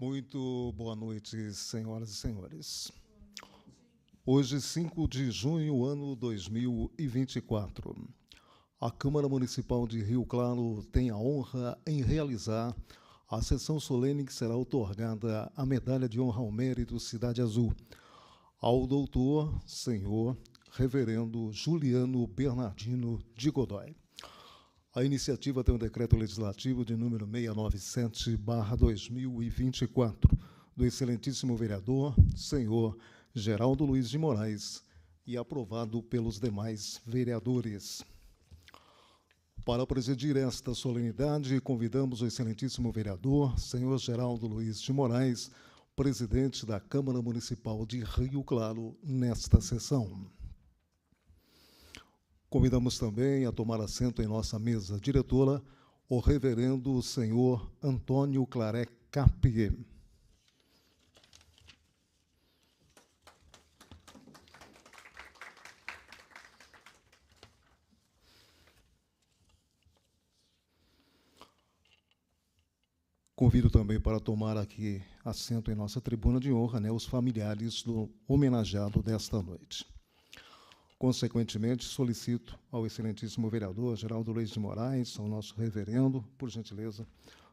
Muito boa noite, senhoras e senhores. Hoje, 5 de junho, ano 2024, a Câmara Municipal de Rio Claro tem a honra em realizar a sessão solene que será outorgada a Medalha de Honra ao Mérito Cidade Azul ao doutor, senhor, reverendo Juliano Bernardino de Godoy. A iniciativa tem um decreto legislativo de número 697/2024, do excelentíssimo vereador, senhor Geraldo Luiz de Moraes, e aprovado pelos demais vereadores. Para presidir esta solenidade, convidamos o excelentíssimo vereador, senhor Geraldo Luiz de Moraes, presidente da Câmara Municipal de Rio Claro, nesta sessão. Convidamos também a tomar assento em nossa mesa diretora o reverendo senhor Antônio Claré Capie. Convido também para tomar aqui assento em nossa tribuna de honra, os familiares do homenageado desta noite. Consequentemente, solicito ao excelentíssimo vereador Geraldo Luiz de Moraes, ao nosso reverendo, por gentileza,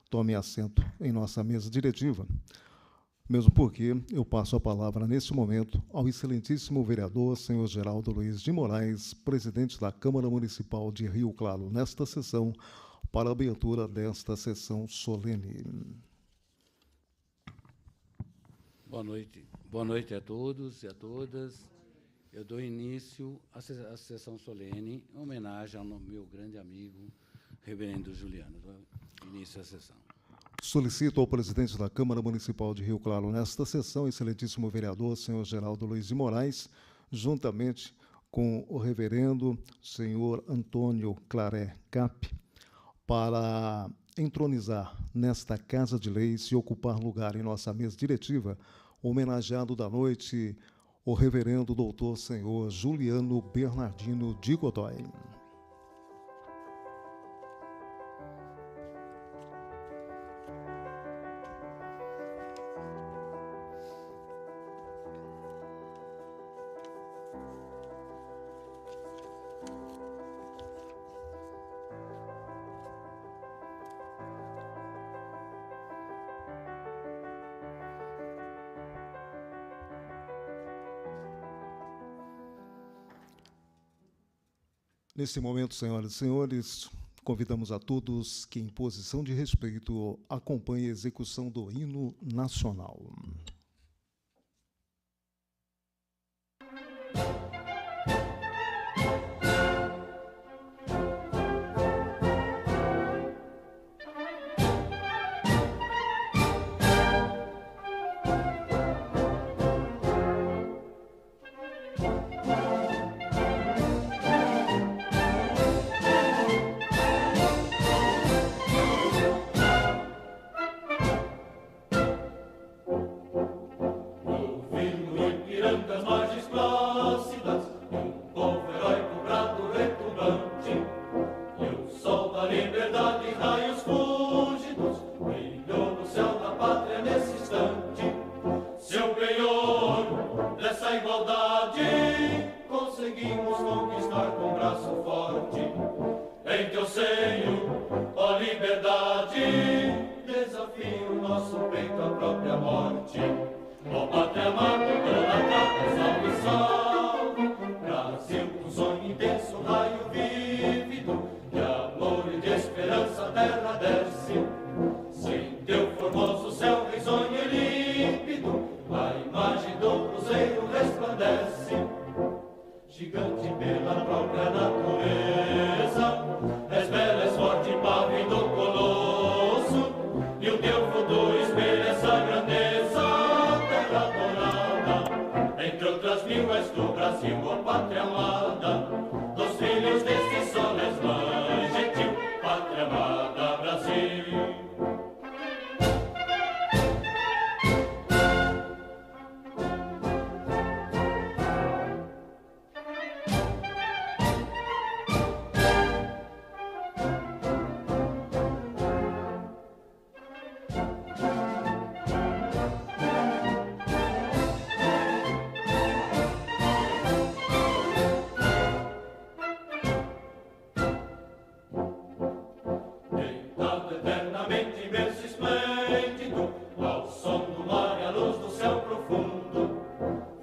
tome assento em nossa mesa diretiva, mesmo porque eu passo a palavra, nesse momento, ao excelentíssimo vereador, senhor Geraldo Luiz de Moraes, presidente da Câmara Municipal de Rio Claro, nesta sessão, para a abertura desta sessão solene. Boa noite a todos e a todas. Eu dou início à sessão solene em homenagem ao meu grande amigo, reverendo Juliano. Dou início à sessão. Solicito ao presidente da Câmara Municipal de Rio Claro, nesta sessão, excelentíssimo vereador, senhor Geraldo Luiz de Moraes, juntamente com o reverendo senhor Antônio Claré Cap, para entronizar nesta Casa de Leis e ocupar lugar em nossa mesa diretiva, homenageado da noite, o reverendo doutor senhor Juliano Bernardino de Godoy. Nesse momento, senhoras e senhores, convidamos a todos que, em posição de respeito, acompanhem a execução do hino nacional. Entre outras mil és tu. imenso e esplêndido, ao som do mar e à luz do céu profundo.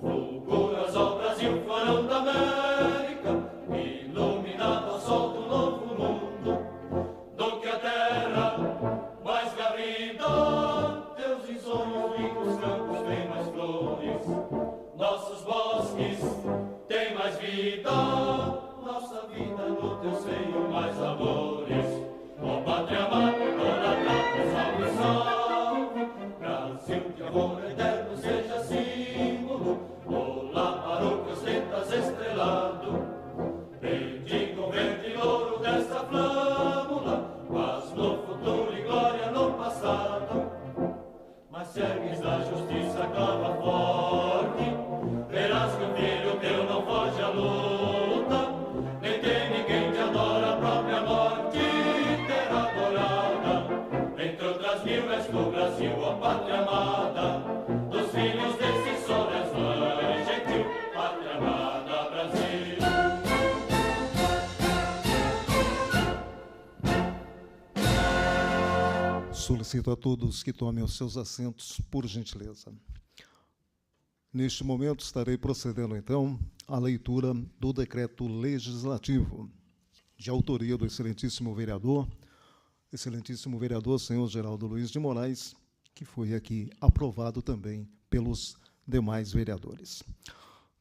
Fulguras ao Brasil, florão da América, iluminado ao sol do novo mundo. Do que a terra mais garrida, teus risonhos ricos campos têm mais flores, nossos bosques têm mais vida, nossa vida no teu seio mais amores. Ó pátria amada, toda capa, salve, salve, Brasil de amor eterno seja símbolo, olá para o que ostentas estrelado. Bendiga o verde ouro desta flâmula, paz no futuro e glória no passado. Mas se ergues da justiça a clava forte, verás que o filho teu não foge à luta, nem teme quem te adora, a própria morte terá adorada. Entre outras mil és tu, Brasil, ó pátria amada, dos filhos desse sol és mãe gentil, pátria amada, Brasil. Solicito a todos que tomem os seus assentos, por gentileza. Neste momento, estarei procedendo, então, à leitura do decreto legislativo, de autoria do excelentíssimo vereador senhor Geraldo Luiz de Moraes, que foi aqui aprovado também pelos demais vereadores.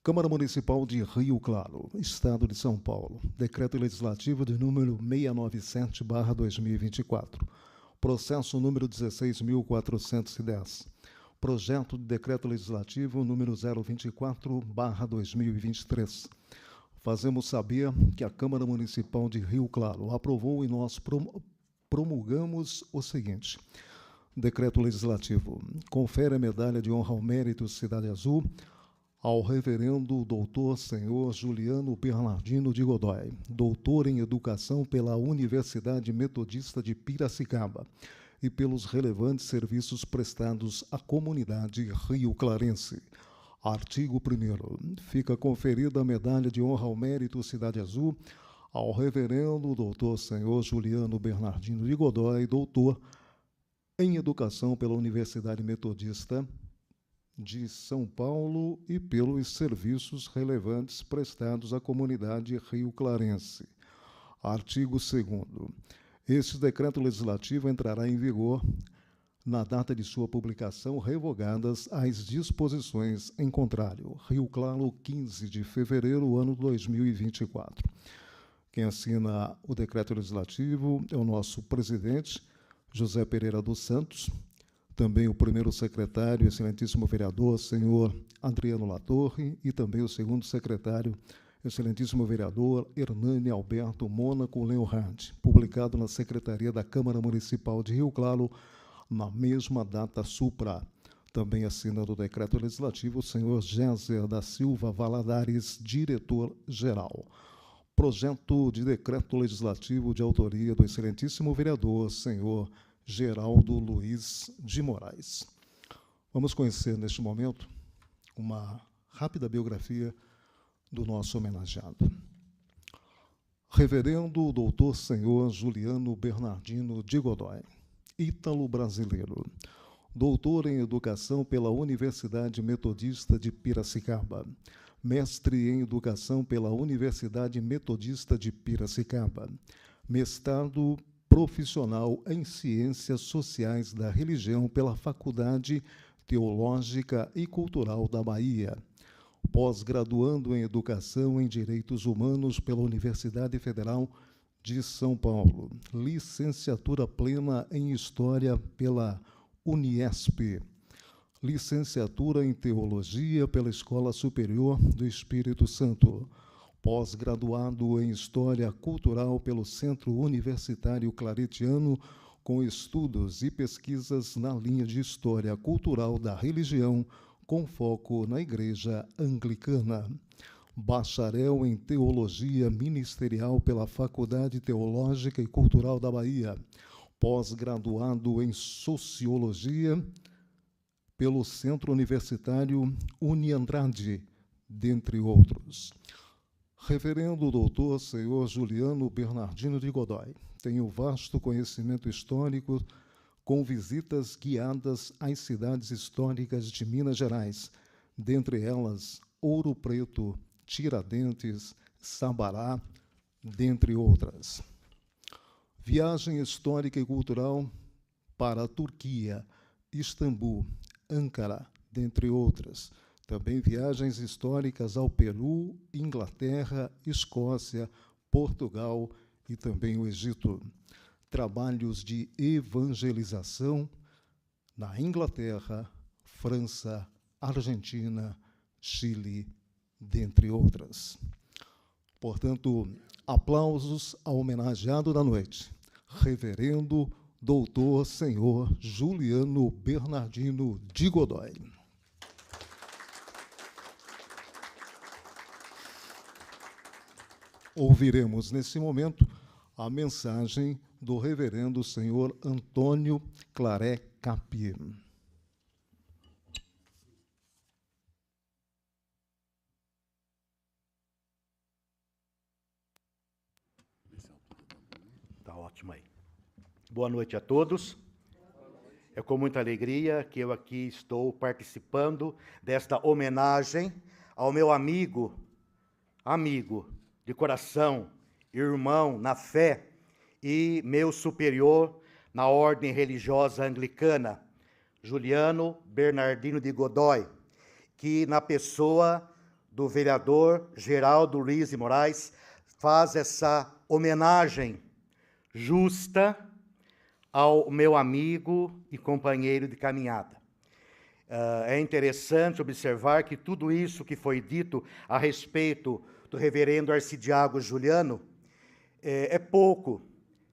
Câmara Municipal de Rio Claro, Estado de São Paulo, decreto legislativo de número 697/2024, processo número 16.410, projeto de decreto legislativo número 024/2023. Fazemos saber que a Câmara Municipal de Rio Claro aprovou e nós promulgamos o seguinte: decreto legislativo confere a medalha de honra ao mérito Cidade Azul ao reverendo doutor senhor Juliano Bernardino de Godoy, doutor em educação pela Universidade Metodista de Piracicaba e pelos relevantes serviços prestados à comunidade rio-clarense. Artigo 1º. Fica conferida a medalha de honra ao mérito Cidade Azul ao reverendo doutor senhor Juliano Bernardino de Godoy, doutor em educação pela Universidade Metodista de São Paulo e pelos serviços relevantes prestados à comunidade rio-clarense. Artigo 2º. Este decreto legislativo entrará em vigor na data de sua publicação, revogadas as disposições em contrário. Rio Claro, 15 de fevereiro, ano 2024. Quem assina o decreto legislativo é o nosso presidente, José Pereira dos Santos, também o primeiro secretário, excelentíssimo vereador, senhor Adriano Latorre, e também o segundo secretário, excelentíssimo vereador Hernani Alberto Mônaco Leonhardt, publicado na Secretaria da Câmara Municipal de Rio Claro, na mesma data supra. Também assinando o decreto legislativo, o senhor Géser da Silva Valadares, diretor-geral. Projeto de decreto legislativo de autoria do excelentíssimo vereador, senhor Geraldo Luiz de Moraes. Vamos conhecer, neste momento, uma rápida biografia do nosso homenageado. Reverendo doutor senhor Juliano Bernardino de Godoy, ítalo-brasileiro, doutor em educação pela Universidade Metodista de Piracicaba, mestre em educação pela Universidade Metodista de Piracicaba, mestrado profissional em Ciências Sociais da Religião pela Faculdade Teológica e Cultural da Bahia, pós-graduando em Educação em Direitos Humanos pela Universidade Federal de São Paulo, licenciatura plena em História pela Uniesp, licenciatura em Teologia pela Escola Superior do Espírito Santo, pós-graduado em História Cultural pelo Centro Universitário Claretiano, com estudos e pesquisas na linha de História Cultural da Religião, com foco na Igreja Anglicana. Bacharel em Teologia Ministerial pela Faculdade Teológica e Cultural da Bahia, pós-graduado em Sociologia pelo Centro Universitário Uniandrade, dentre outros. Reverendo doutor senhor Juliano Bernardino de Godoy tem um vasto conhecimento histórico, com visitas guiadas às cidades históricas de Minas Gerais, dentre elas Ouro Preto, Tiradentes, Sabará, dentre outras. Viagem histórica e cultural para a Turquia, Istambul, Ankara, dentre outras. Também viagens históricas ao Peru, Inglaterra, Escócia, Portugal e também o Egito. Trabalhos de evangelização na Inglaterra, França, Argentina, Chile, dentre outras. Portanto, aplausos ao homenageado da noite, Reverendo Doutor Senhor Juliano Bernardino de Godoy. Ouviremos, nesse momento, a mensagem do Reverendo Senhor Antônio Claré Capi. Tá ótimo aí. Boa noite a todos. É com muita alegria que eu aqui estou participando desta homenagem ao meu amigo de coração, irmão na fé e meu superior na ordem religiosa anglicana, Juliano Bernardino de Godoy, que na pessoa do vereador Geraldo Luiz de Moraes faz essa homenagem justa ao meu amigo e companheiro de caminhada. É interessante observar que tudo isso que foi dito a respeito do reverendo arcidiácono Juliano é pouco,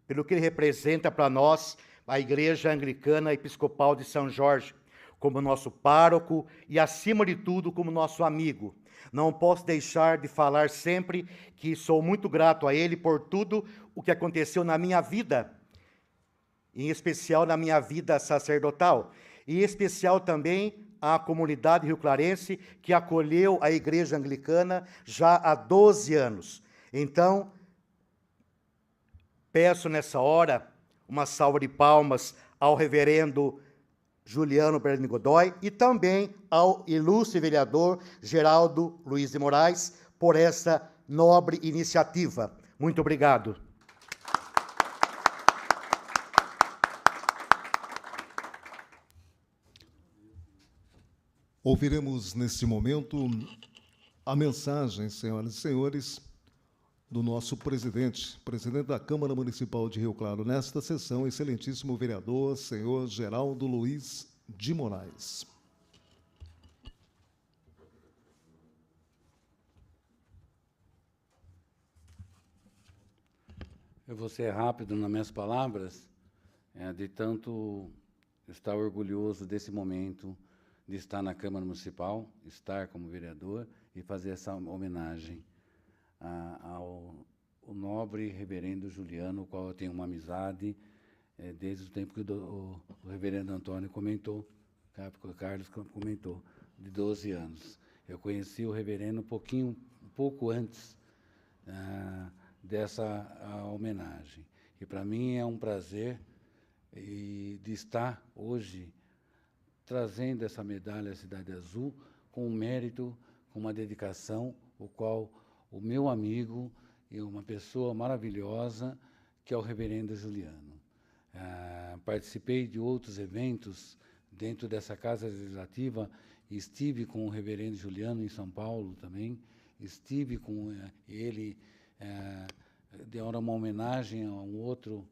pelo que ele representa para nós, a Igreja Anglicana Episcopal de São Jorge, como nosso pároco e, acima de tudo, como nosso amigo. Não posso deixar de falar sempre que sou muito grato a ele por tudo o que aconteceu na minha vida, em especial na minha vida sacerdotal, e em especial também a comunidade rio-clarense que acolheu a Igreja Anglicana já há 12 anos. Então, peço nessa hora uma salva de palmas ao reverendo Juliano Bernardino Godoy e também ao ilustre vereador Geraldo Luiz de Moraes por essa nobre iniciativa. Muito obrigado. Ouviremos neste momento a mensagem, senhoras e senhores, do nosso presidente da Câmara Municipal de Rio Claro, nesta sessão, excelentíssimo vereador, senhor Geraldo Luiz de Moraes. Eu vou ser rápido nas minhas palavras, de tanto estar orgulhoso desse momento, de estar na Câmara Municipal, estar como vereador e fazer essa homenagem ao nobre reverendo Juliano, o qual eu tenho uma amizade desde o tempo que o reverendo Antônio comentou, o Carlos comentou, de 12 anos. Eu conheci o reverendo um pouco antes dessa homenagem. E para mim é um prazer de estar hoje trazendo essa medalha à Cidade Azul com um mérito, com uma dedicação, o qual o meu amigo e uma pessoa maravilhosa, que é o reverendo Juliano. Participei de outros eventos dentro dessa Casa Legislativa, estive com o reverendo Juliano em São Paulo também, estive com ele, deu uma homenagem a um outro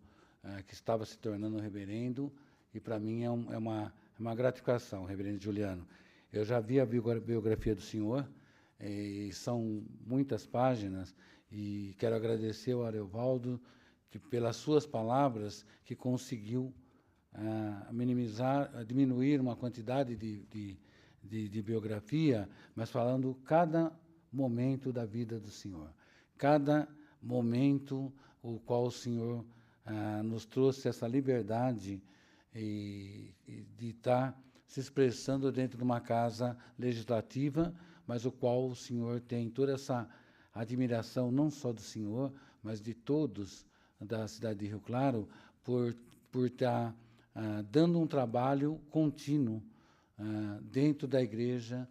que estava se tornando reverendo, e para mim é uma gratificação, reverendo Juliano. Eu já vi a biografia do senhor, e são muitas páginas, e quero agradecer ao Arevaldo pelas suas palavras, que conseguiu diminuir uma quantidade de biografia, mas falando cada momento da vida do senhor, cada momento o qual o senhor nos trouxe essa liberdade de estar se expressando dentro de uma casa legislativa, mas o qual o senhor tem toda essa admiração, não só do senhor, mas de todos da cidade de Rio Claro, por estar dando um trabalho contínuo dentro da igreja,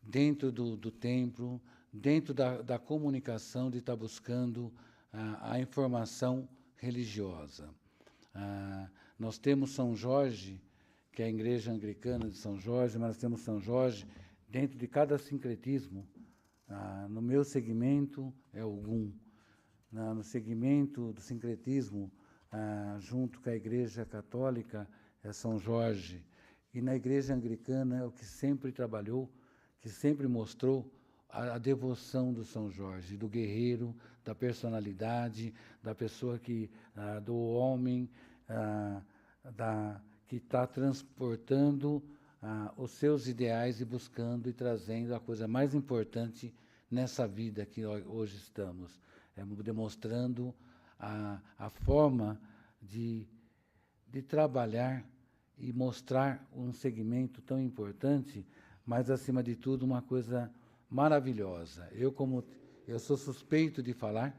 dentro do templo, dentro da comunicação, de estar buscando a informação religiosa. Nós temos São Jorge, que é a Igreja Anglicana de São Jorge, mas nós temos São Jorge dentro de cada sincretismo. No meu segmento é Ogum. No segmento do sincretismo, junto com a Igreja Católica, é São Jorge. E na Igreja Anglicana é o que sempre trabalhou, que sempre mostrou a devoção do São Jorge, do guerreiro, da personalidade, da pessoa do homem, que está transportando os seus ideais e buscando e trazendo a coisa mais importante nessa vida que hoje estamos. Demonstrando a forma de trabalhar e mostrar um segmento tão importante, mas, acima de tudo, uma coisa maravilhosa. Eu sou suspeito de falar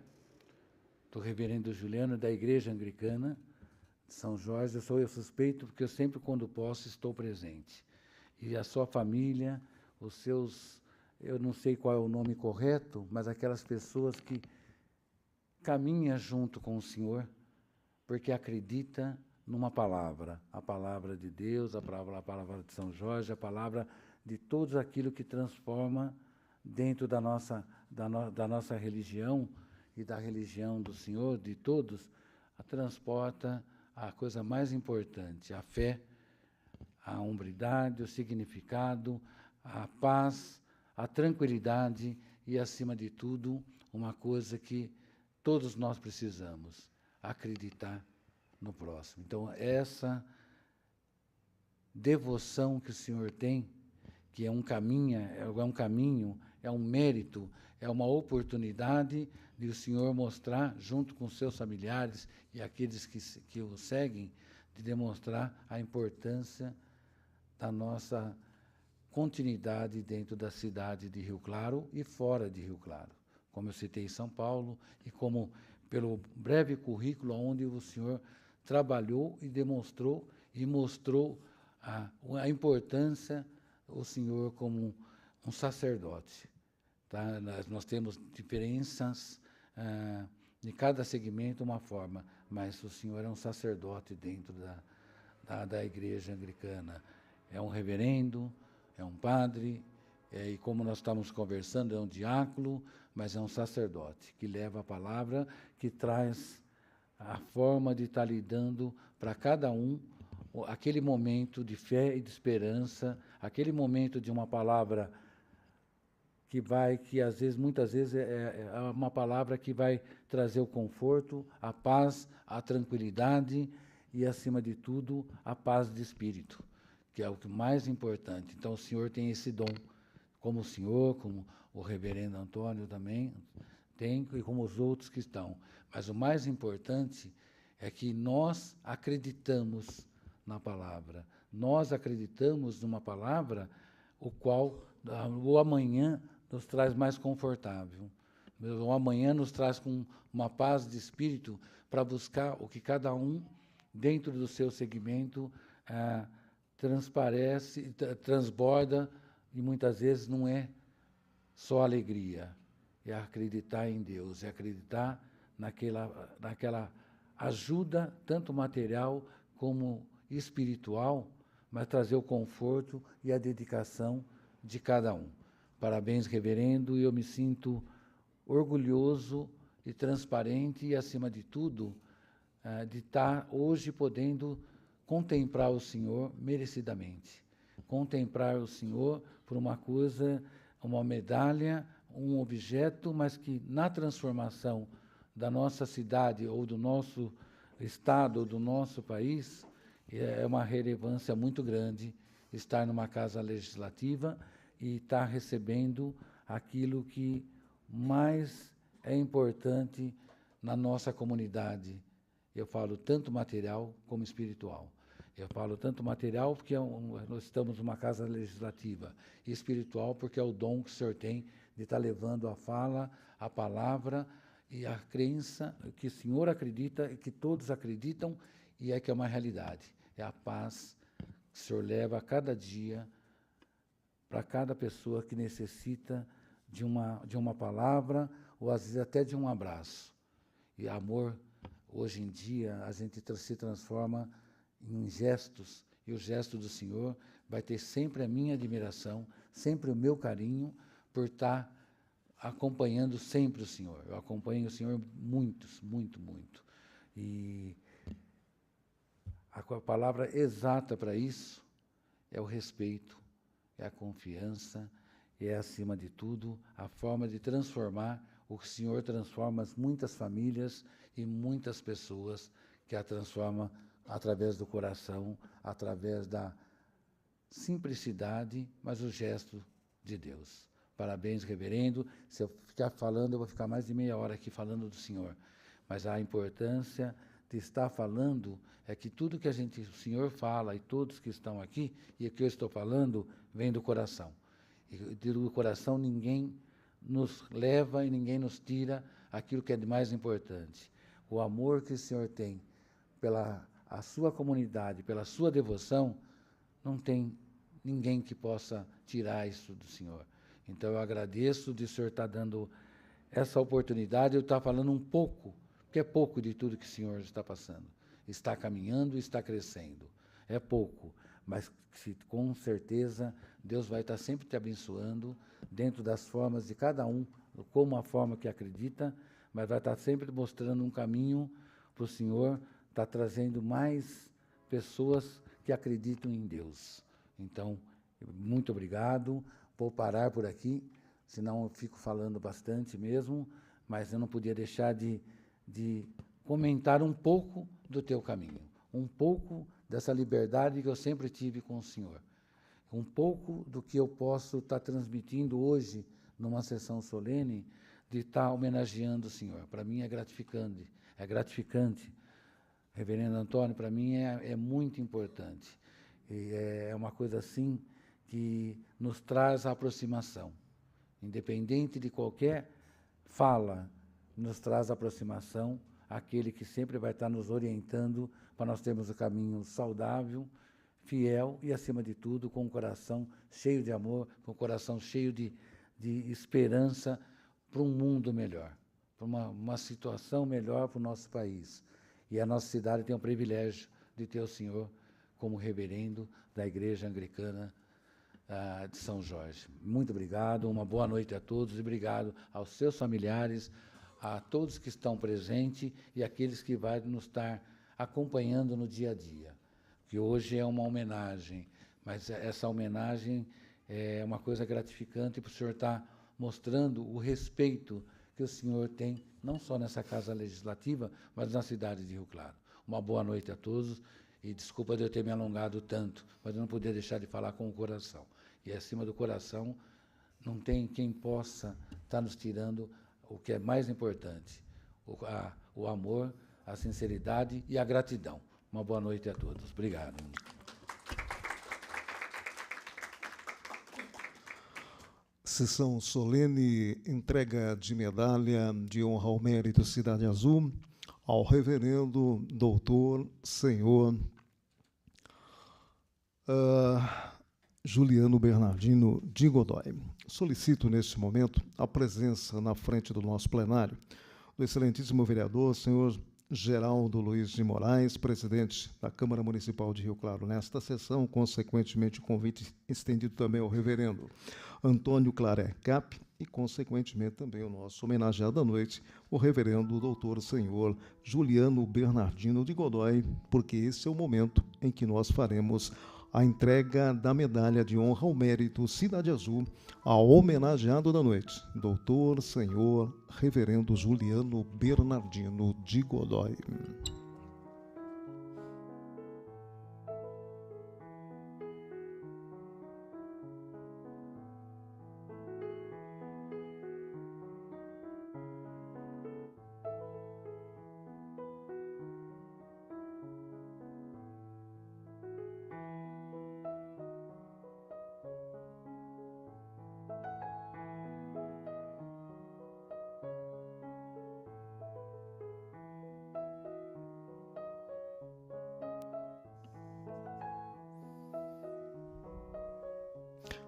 do reverendo Juliano, da Igreja Anglicana de São Jorge. Eu suspeito porque eu sempre, quando posso, estou presente. E a sua família, os seus... Eu não sei qual é o nome correto, mas aquelas pessoas que caminham junto com o Senhor, porque acredita numa palavra, a palavra de Deus, a palavra de São Jorge, a palavra de tudo aquilo que transforma dentro da nossa religião e da religião do Senhor, de todos, transporta a coisa mais importante, a fé, a hombridade, o significado, a paz, a tranquilidade e, acima de tudo, uma coisa que todos nós precisamos, acreditar no próximo. Então, essa devoção que o Senhor tem, que é um caminho, é um mérito, é uma oportunidade de o Senhor mostrar, junto com seus familiares e aqueles que o seguem, de demonstrar a importância da nossa continuidade dentro da cidade de Rio Claro e fora de Rio Claro. Como eu citei São Paulo, e como pelo breve currículo onde o Senhor trabalhou e demonstrou e mostrou a importância do Senhor como um sacerdote. Tá? Nós temos diferenças de cada segmento, uma forma, mas o Senhor é um sacerdote dentro da Igreja Anglicana. É um reverendo, é um padre, e como nós estamos conversando, é um diácono, mas é um sacerdote que leva a palavra, que traz a forma de estar lidando para cada um aquele momento de fé e de esperança, aquele momento de uma palavra que às vezes, muitas vezes, é uma palavra que vai trazer o conforto, a paz, a tranquilidade e, acima de tudo, a paz de espírito, que é o que mais importante. Então, o Senhor tem esse dom, como o Senhor, como o reverendo Antônio também tem, e como os outros que estão. Mas o mais importante é que nós acreditamos na palavra. Nós acreditamos numa palavra o qual o amanhã nos traz mais confortável. O amanhã nos traz com uma paz de espírito para buscar o que cada um, dentro do seu segmento, transborda, e muitas vezes não é só alegria, é acreditar em Deus, é acreditar naquela ajuda, tanto material como espiritual, mas trazer o conforto e a dedicação de cada um. Parabéns, reverendo, e eu me sinto orgulhoso e transparente e, acima de tudo, de estar hoje podendo contemplar o Senhor merecidamente. Contemplar o Senhor por uma coisa, uma medalha, um objeto, mas que na transformação da nossa cidade ou do nosso estado ou do nosso país é uma relevância muito grande estar numa casa legislativa e estar recebendo aquilo que mais é importante na nossa comunidade. Eu falo tanto material como espiritual. Eu falo tanto material porque nós estamos numa casa legislativa, e espiritual porque é o dom que o Senhor tem de estar levando a fala, a palavra e a crença que o Senhor acredita e que todos acreditam, e que é uma realidade. é a paz que o Senhor leva a cada dia para cada pessoa que necessita de uma palavra, ou às vezes até de um abraço. E amor, hoje em dia, a gente se transforma em gestos, e o gesto do Senhor vai ter sempre a minha admiração, sempre o meu carinho, por estar acompanhando sempre o Senhor. Eu acompanho o Senhor muito. E a palavra exata para isso é o respeito, é a confiança, é, acima de tudo, a forma de transformar. O Senhor transforma muitas famílias e muitas pessoas, que a transforma através do coração, através da simplicidade, mas o gesto de Deus. Parabéns, reverendo. Se eu ficar falando, eu vou ficar mais de meia hora aqui falando do Senhor. Mas a importância de estar falando é que tudo que o Senhor fala, e todos que estão aqui, e o que eu estou falando, vem do coração. E do coração ninguém nos leva e ninguém nos tira aquilo que é de mais importante. O amor que o Senhor tem pela a sua comunidade, pela sua devoção, não tem ninguém que possa tirar isso do Senhor. Então, eu agradeço de o Senhor estar dando essa oportunidade, eu estar falando um pouco, porque é pouco de tudo que o Senhor está passando. Está caminhando, está crescendo. É pouco, mas com certeza Deus vai estar sempre te abençoando, dentro das formas de cada um, como a forma que acredita, mas vai estar sempre mostrando um caminho para o Senhor, estar trazendo mais pessoas que acreditam em Deus. Então, muito obrigado. Vou parar por aqui, senão eu fico falando bastante mesmo, mas eu não podia deixar de comentar um pouco do teu caminho, um pouco dessa liberdade que eu sempre tive com o Senhor, um pouco do que eu posso estar transmitindo hoje numa sessão solene, de estar homenageando o Senhor. Para mim é gratificante, Reverendo Antônio, para mim é muito importante. E é uma coisa assim que nos traz a aproximação. Independente de qualquer fala, nos traz a aproximação, aquele que sempre vai estar nos orientando para nós termos o caminho saudável, fiel e, acima de tudo, com o coração cheio de amor, com o coração cheio de esperança para um mundo melhor, para uma situação melhor para o nosso país. E a nossa cidade tem o privilégio de ter o senhor como reverendo da Igreja Anglicana de São Jorge. Muito obrigado, uma boa noite a todos e obrigado aos seus familiares, a todos que estão presentes e aqueles que vão nos estar acompanhando no dia a dia. Que hoje é uma homenagem, mas essa homenagem é uma coisa gratificante para o senhor estar mostrando o respeito que o senhor tem, não só nessa Casa Legislativa, mas na cidade de Rio Claro. Uma boa noite a todos, e desculpa de eu ter me alongado tanto, mas eu não podia deixar de falar com o coração. E acima do coração, não tem quem possa estar nos tirando o que é mais importante, o amor, a sinceridade e a gratidão. Uma boa noite a todos. Obrigado. Sessão solene, entrega de medalha de honra ao mérito Cidade Azul ao reverendo doutor senhor Juliano Bernardino de Godoy. Solicito, neste momento, a presença na frente do nosso plenário do excelentíssimo vereador, senhor Geraldo Luiz de Moraes, presidente da Câmara Municipal de Rio Claro, nesta sessão, consequentemente, o convite estendido também ao reverendo Antônio Claré Cap e, consequentemente, também o nosso homenageado da noite, o reverendo doutor senhor Juliano Bernardino de Godoy, porque esse é o momento em que nós faremos a entrega da medalha de honra ao mérito Cidade Azul ao homenageado da noite, doutor senhor reverendo Juliano Bernardino de Godoy.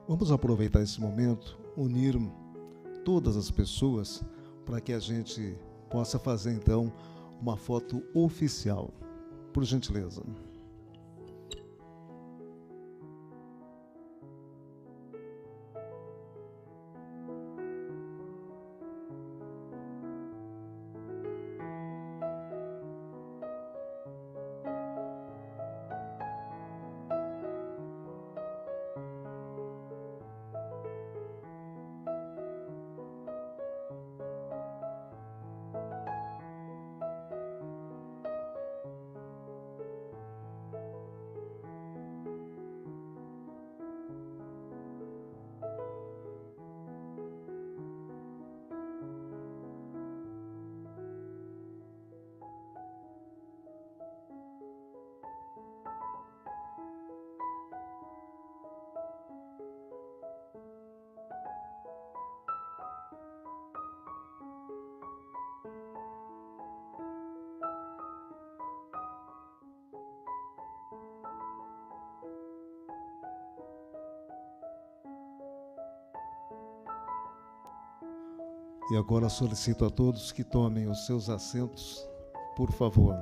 Vamos aproveitar esse momento, unir todas as pessoas para que a gente possa fazer, então, uma foto oficial. Por gentileza. E agora solicito a todos que tomem os seus assentos, por favor.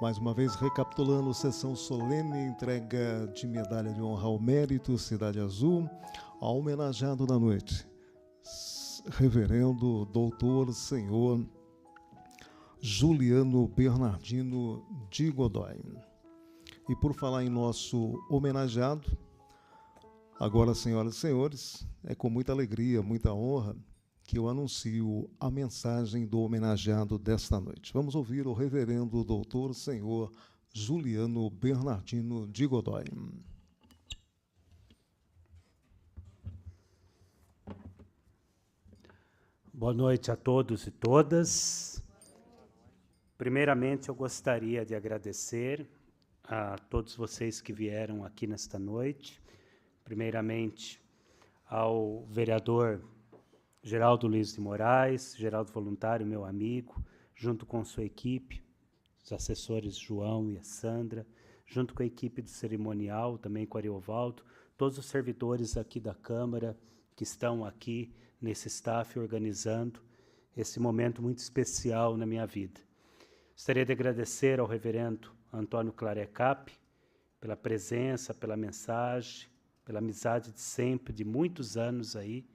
Mais uma vez, recapitulando, sessão solene, entrega de medalha de honra ao mérito, Cidade Azul, ao homenageado da noite, Reverendo Doutor Senhor Juliano Bernardino de Godoy. E por falar em nosso homenageado, agora, senhoras e senhores, é com muita alegria, muita honra, que eu anuncio a mensagem do homenageado desta noite. Vamos ouvir o Reverendo Doutor Senhor Juliano Bernardino de Godoy. Boa noite a todos e todas. Primeiramente, eu gostaria de agradecer a todos vocês que vieram aqui nesta noite. Primeiramente, ao vereador Geraldo Luiz de Moraes, Geraldo Voluntário, meu amigo, junto com sua equipe, os assessores João e a Sandra, junto com a equipe do cerimonial, também com o Ariovaldo, todos os servidores aqui da Câmara que estão aqui nesse staff organizando esse momento muito especial na minha vida. Gostaria de agradecer ao reverendo Antônio Clarecap pela presença, pela mensagem, pela amizade de sempre, de muitos anos aí,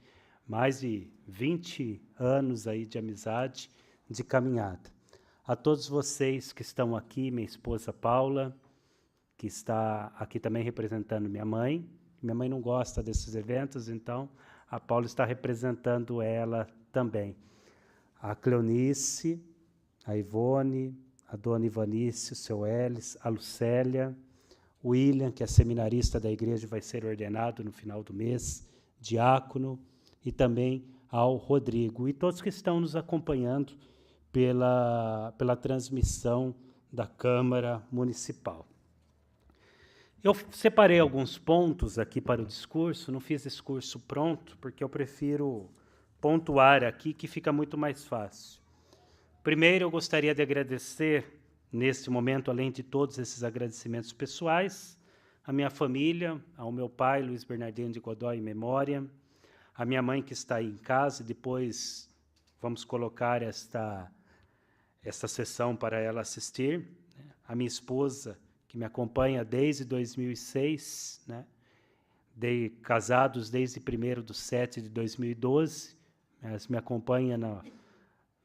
mais de 20 anos aí de amizade, de caminhada. A todos vocês que estão aqui, minha esposa Paula, que está aqui também representando minha mãe. Minha mãe não gosta desses eventos, então a Paula está representando ela também. A Cleonice, a Ivone, a dona Ivanice, o seu Elis, a Lucélia, o William, que é seminarista da igreja, vai ser ordenado no final do mês, diácono, e também ao Rodrigo, e todos que estão nos acompanhando pela transmissão da Câmara Municipal. Eu separei alguns pontos aqui para o discurso, não fiz discurso pronto, porque eu prefiro pontuar aqui, que fica muito mais fácil. Primeiro, eu gostaria de agradecer, nesse momento, além de todos esses agradecimentos pessoais, a minha família, ao meu pai, Luiz Bernardino de Godoy, em memória, a minha mãe, que está aí em casa, depois vamos colocar esta sessão para ela assistir, né? A minha esposa, que me acompanha desde 2006, né? Casados desde 1º/7/2012, mas me acompanha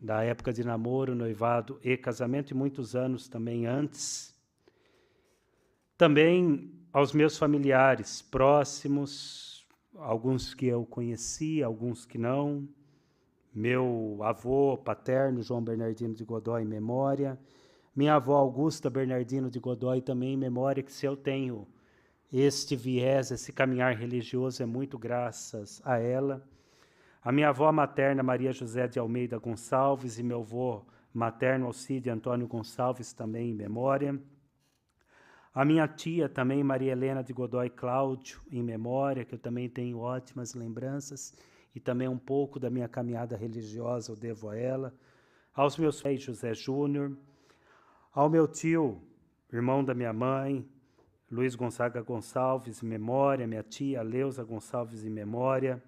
da época de namoro, noivado e casamento, e muitos anos também antes. Também aos meus familiares próximos, alguns que eu conheci, alguns que não. Meu avô paterno, João Bernardino de Godoy, em memória. Minha avó Augusta Bernardino de Godoy, também em memória, que se eu tenho este viés, esse caminhar religioso, é muito graças a ela. A minha avó materna, Maria José de Almeida Gonçalves, e meu avô materno, Alcide Antônio Gonçalves, também em memória. A minha tia também, Maria Helena de Godoy Cláudio, em memória, que eu também tenho ótimas lembranças, e também um pouco da minha caminhada religiosa eu devo a ela. Aos meus pais, José Júnior. Ao meu tio, irmão da minha mãe, Luiz Gonzaga Gonçalves, em memória. Minha tia, Leusa Gonçalves, em memória.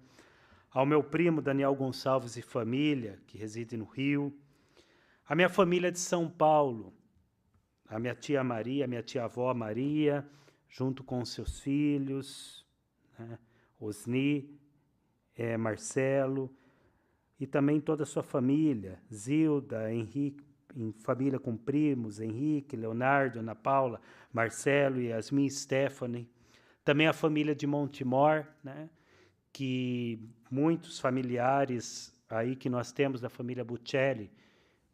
Ao meu primo, Daniel Gonçalves e família, que reside no Rio. A minha família de São Paulo, a minha tia Maria, minha tia-avó Maria, junto com seus filhos, né, Osni, Marcelo, e também toda a sua família, Zilda, Henrique, em família com primos, Henrique, Leonardo, Ana Paula, Marcelo, Yasmin, Stephanie. Também a família de Montemor, né, que muitos familiares aí que nós temos da família Buccelli,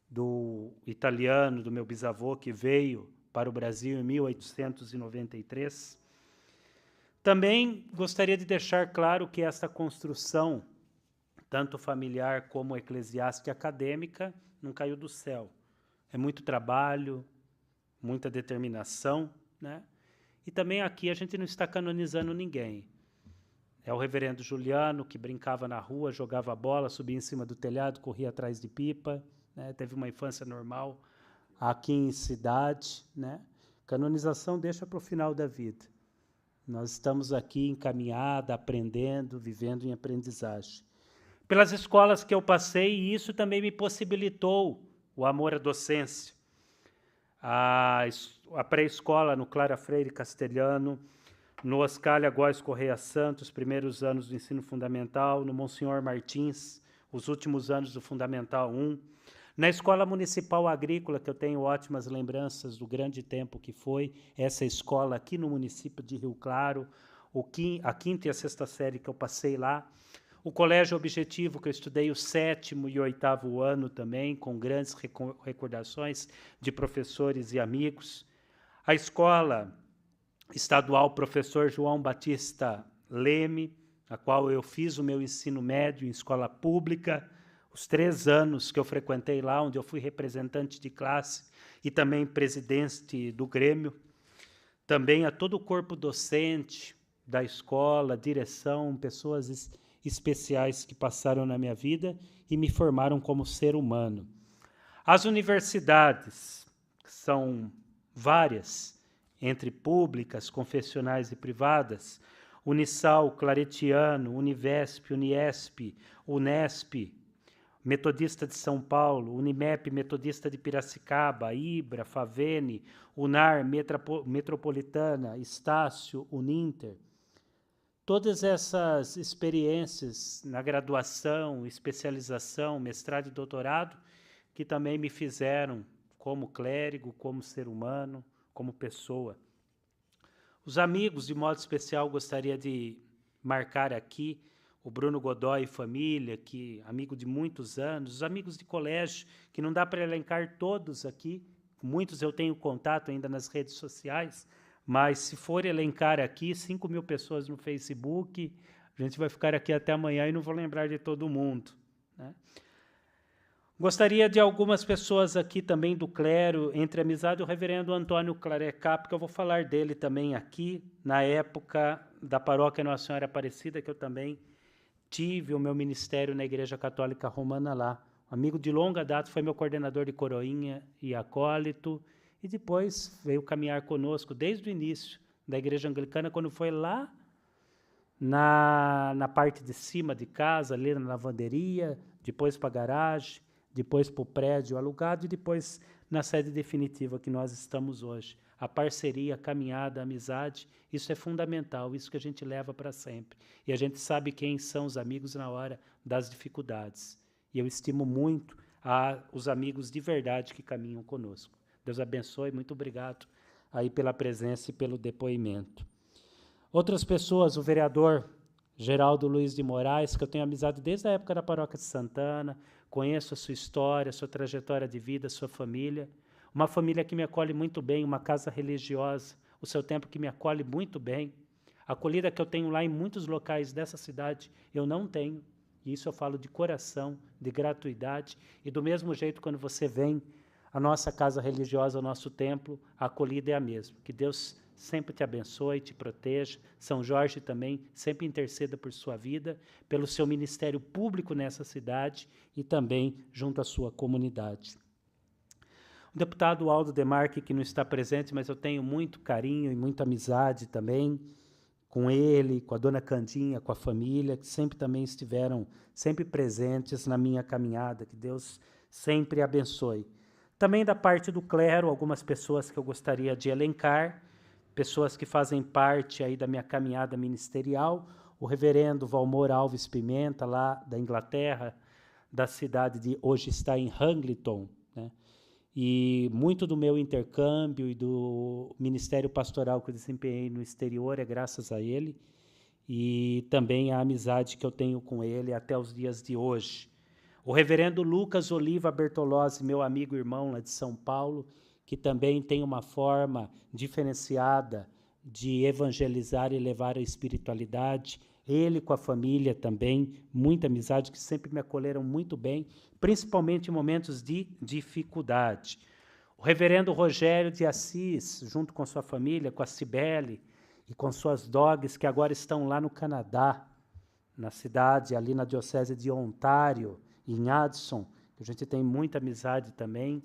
do italiano, do meu bisavô, que veio para o Brasil em 1893. Também gostaria de deixar claro que esta construção, tanto familiar como eclesiástica e acadêmica, não caiu do céu. É muito trabalho, muita determinação, né? E também aqui a gente não está canonizando ninguém. É o reverendo Juliano, que brincava na rua, jogava bola, subia em cima do telhado, corria atrás de pipa, né? Teve uma infância normal aqui em cidade, né? Canonização deixa para o final da vida. Nós estamos aqui encaminhada, aprendendo, vivendo em aprendizagem. Pelas escolas que eu passei, e isso também me possibilitou o amor à docência. A pré-escola no Clara Freire Castelhano, no Oscália Góes Correia Santos, primeiros anos do ensino fundamental, no Monsenhor Martins, os últimos anos do Fundamental 1, na Escola Municipal Agrícola, que eu tenho ótimas lembranças do grande tempo que foi, essa escola aqui no município de Rio Claro, a quinta e a sexta série que eu passei lá, o Colégio Objetivo, que eu estudei o 7º e 8º ano também, com grandes recordações de professores e amigos, a Escola Estadual Professor João Batista Leme, a qual eu fiz o meu ensino médio em escola pública, os 3 anos que eu frequentei lá, onde eu fui representante de classe e também presidente do Grêmio. Também a todo o corpo docente da escola, direção, pessoas especiais que passaram na minha vida e me formaram como ser humano. As universidades, que são várias, entre públicas, confessionais e privadas, Unisal, Claretiano, Univesp, Uniesp, Unesp, Metodista de São Paulo, Unimep, Metodista de Piracicaba, Ibra, Favene, Unar, Metropolitana, Estácio, Uninter. Todas essas experiências na graduação, especialização, mestrado e doutorado, que também me fizeram como clérigo, como ser humano, como pessoa. Os amigos, de modo especial, gostaria de marcar aqui o Bruno Godoy e família, que amigo de muitos anos, os amigos de colégio, que não dá para elencar todos aqui, muitos eu tenho contato ainda nas redes sociais, mas se for elencar aqui, 5.000 pessoas no Facebook, a gente vai ficar aqui até amanhã e não vou lembrar de todo mundo, né? Gostaria de algumas pessoas aqui também do clero, entre amizade, o reverendo Antônio Clarecá, porque eu vou falar dele também aqui, na época da paróquia Nossa Senhora Aparecida, que eu também tive o meu ministério na Igreja Católica Romana lá. Um amigo de longa data, foi meu coordenador de coroinha e acólito, e depois veio caminhar conosco desde o início da Igreja Anglicana, quando foi lá na parte de cima de casa, ali na lavanderia, depois para a garagem, depois para o prédio alugado e depois na sede definitiva que nós estamos hoje. A parceria, a caminhada, a amizade, isso é fundamental, isso que a gente leva para sempre. E a gente sabe quem são os amigos na hora das dificuldades. E eu estimo muito os amigos de verdade que caminham conosco. Deus abençoe, muito obrigado aí pela presença e pelo depoimento. Outras pessoas, o vereador Geraldo Luiz de Moraes, que eu tenho amizade desde a época da Paróquia de Santana, conheço a sua história, a sua trajetória de vida, a sua família. Uma família que me acolhe muito bem, uma casa religiosa, o seu tempo que me acolhe muito bem. A acolhida que eu tenho lá em muitos locais dessa cidade, eu não tenho. E isso eu falo de coração, de gratuidade. E do mesmo jeito, quando você vem à nossa casa religiosa, ao nosso templo, a acolhida é a mesma. Que Deus sempre te abençoe, te proteja. São Jorge também sempre interceda por sua vida, pelo seu ministério público nessa cidade e também junto à sua comunidade. O deputado Aldo Demarque, que não está presente, mas eu tenho muito carinho e muita amizade também com ele, com a dona Candinha, com a família, que sempre também estiveram sempre presentes na minha caminhada, que Deus sempre abençoe. Também da parte do clero, algumas pessoas que eu gostaria de elencar, pessoas que fazem parte aí da minha caminhada ministerial, o reverendo Valmor Alves Pimenta, lá da Inglaterra, da cidade de, hoje está em Hangleton, né? E muito do meu intercâmbio e do ministério pastoral que eu desempenhei no exterior é graças a ele, e também a amizade que eu tenho com ele até os dias de hoje. O reverendo Lucas Oliva Bertolozzi, meu amigo e irmão lá de São Paulo, que também tem uma forma diferenciada de evangelizar e levar a espiritualidade. Ele com a família também, muita amizade, que sempre me acolheram muito bem, principalmente em momentos de dificuldade. O reverendo Rogério de Assis, junto com sua família, com a Cibele e com suas dogs, que agora estão lá no Canadá, na cidade, ali na diocese de Ontário, em Addison, que a gente tem muita amizade também.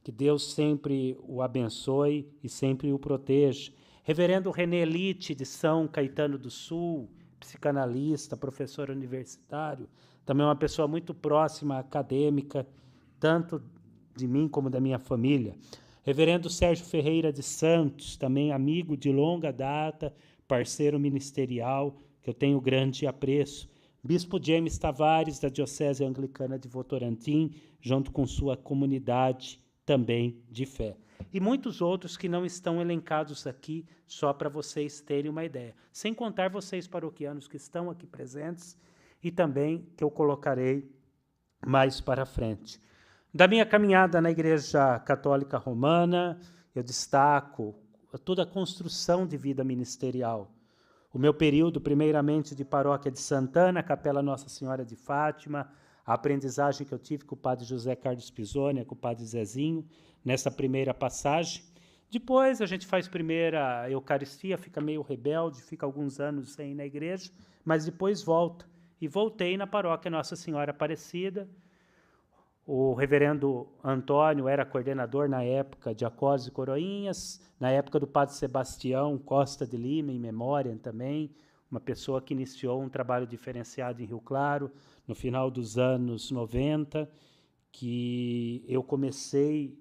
Que Deus sempre o abençoe e sempre o proteja. Reverendo René Litte, de São Caetano do Sul, psicanalista, professor universitário, também uma pessoa muito próxima, acadêmica, tanto de mim como da minha família. Reverendo Sérgio Ferreira de Santos, também amigo de longa data, parceiro ministerial, que eu tenho grande apreço. Bispo James Tavares, da Diocese Anglicana de Votorantim, junto com sua comunidade também de fé. E muitos outros que não estão elencados aqui, só para vocês terem uma ideia. Sem contar vocês paroquianos que estão aqui presentes e também que eu colocarei mais para frente. Da minha caminhada na Igreja Católica Romana, eu destaco toda a construção de vida ministerial. O meu período, primeiramente, de paróquia de Santana, Capela Nossa Senhora de Fátima, a aprendizagem que eu tive com o padre José Carlos Pisoni, com o padre Zezinho, nessa primeira passagem. Depois a gente faz primeira Eucaristia, fica meio rebelde, fica alguns anos sem ir na igreja, mas depois volta. E voltei na paróquia Nossa Senhora Aparecida. O reverendo Antônio era coordenador na época de Acós e Coroinhas, na época do padre Sebastião Costa de Lima, em memória também, uma pessoa que iniciou um trabalho diferenciado em Rio Claro, no final dos anos 90, que eu comecei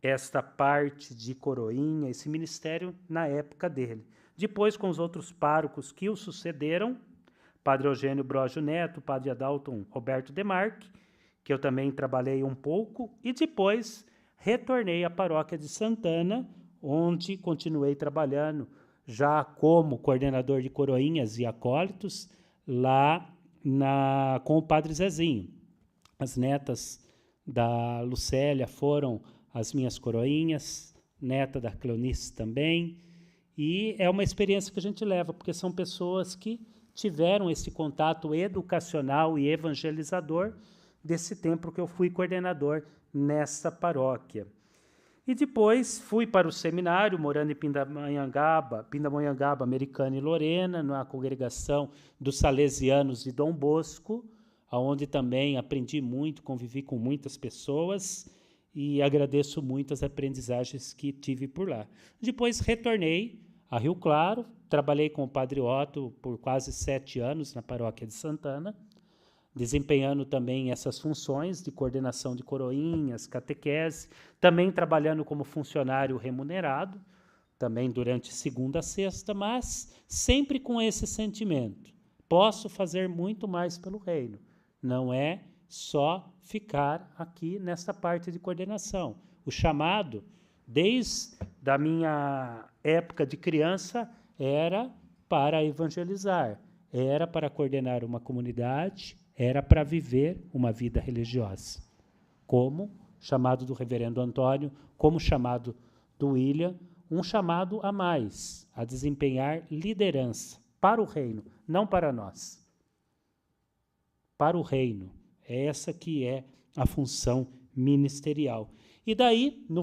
esta parte de Coroinha, esse ministério, na época dele. Depois, com os outros párocos que o sucederam, padre Eugênio Brojo Neto, padre Adalton Roberto Demarque, que eu também trabalhei um pouco, e depois retornei à paróquia de Santana, onde continuei trabalhando já como coordenador de coroinhas e acólitos, lá com o padre Zezinho. As netas da Lucélia foram as minhas coroinhas, neta da Cleonice também, e é uma experiência que a gente leva, porque são pessoas que tiveram esse contato educacional e evangelizador desse tempo que eu fui coordenador nessa paróquia. E depois fui para o seminário, morando em Pindamonhangaba, Americana e Lorena, na congregação dos Salesianos de Dom Bosco, onde também aprendi muito, convivi com muitas pessoas e agradeço muito as aprendizagens que tive por lá. Depois retornei a Rio Claro, trabalhei com o padre Otto por quase 7 anos na paróquia de Santana, desempenhando também essas funções de coordenação de coroinhas, catequese, também trabalhando como funcionário remunerado, também durante segunda a sexta, mas sempre com esse sentimento. Posso fazer muito mais pelo reino. Não é só ficar aqui nessa parte de coordenação. O chamado, desde a minha época de criança, era para evangelizar, era para coordenar uma comunidade, era para viver uma vida religiosa, como chamado do reverendo Antônio, como chamado do William, um chamado a mais, a desempenhar liderança para o reino, não para nós. Para o reino. Essa que é a função ministerial. E daí, no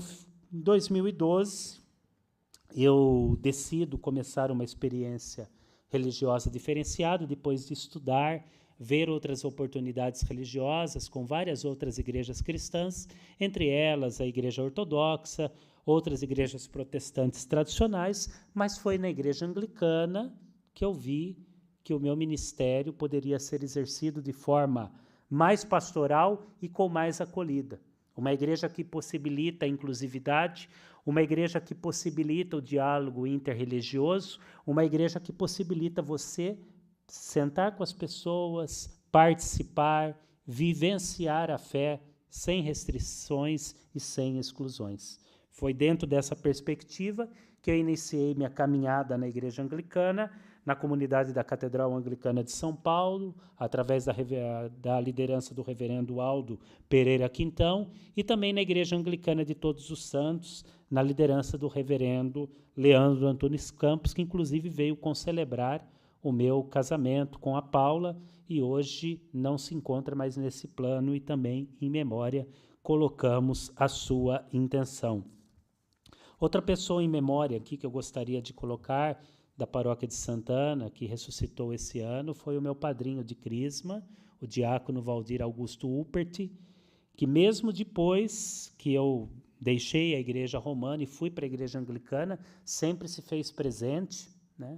2012, eu decido começar uma experiência religiosa diferenciada, depois de estudar, ver outras oportunidades religiosas com várias outras igrejas cristãs, entre elas a Igreja Ortodoxa, outras igrejas protestantes tradicionais, mas foi na Igreja Anglicana que eu vi que o meu ministério poderia ser exercido de forma mais pastoral e com mais acolhida. Uma igreja que possibilita a inclusividade, uma igreja que possibilita o diálogo interreligioso, uma igreja que possibilita você sentar com as pessoas, participar, vivenciar a fé sem restrições e sem exclusões. Foi dentro dessa perspectiva que eu iniciei minha caminhada na Igreja Anglicana, na comunidade da Catedral Anglicana de São Paulo, através da liderança do reverendo Aldo Pereira Quintão, e também na Igreja Anglicana de Todos os Santos, na liderança do reverendo Leandro Antunes Campos, que inclusive veio concelebrar o meu casamento com a Paula, e hoje não se encontra mais nesse plano, e também, em memória, colocamos a sua intenção. Outra pessoa em memória aqui que eu gostaria de colocar, da paróquia de Santana, que ressuscitou esse ano, foi o meu padrinho de crisma, o diácono Valdir Augusto Uppert, que mesmo depois que eu deixei a igreja romana e fui para a igreja anglicana, sempre se fez presente, né,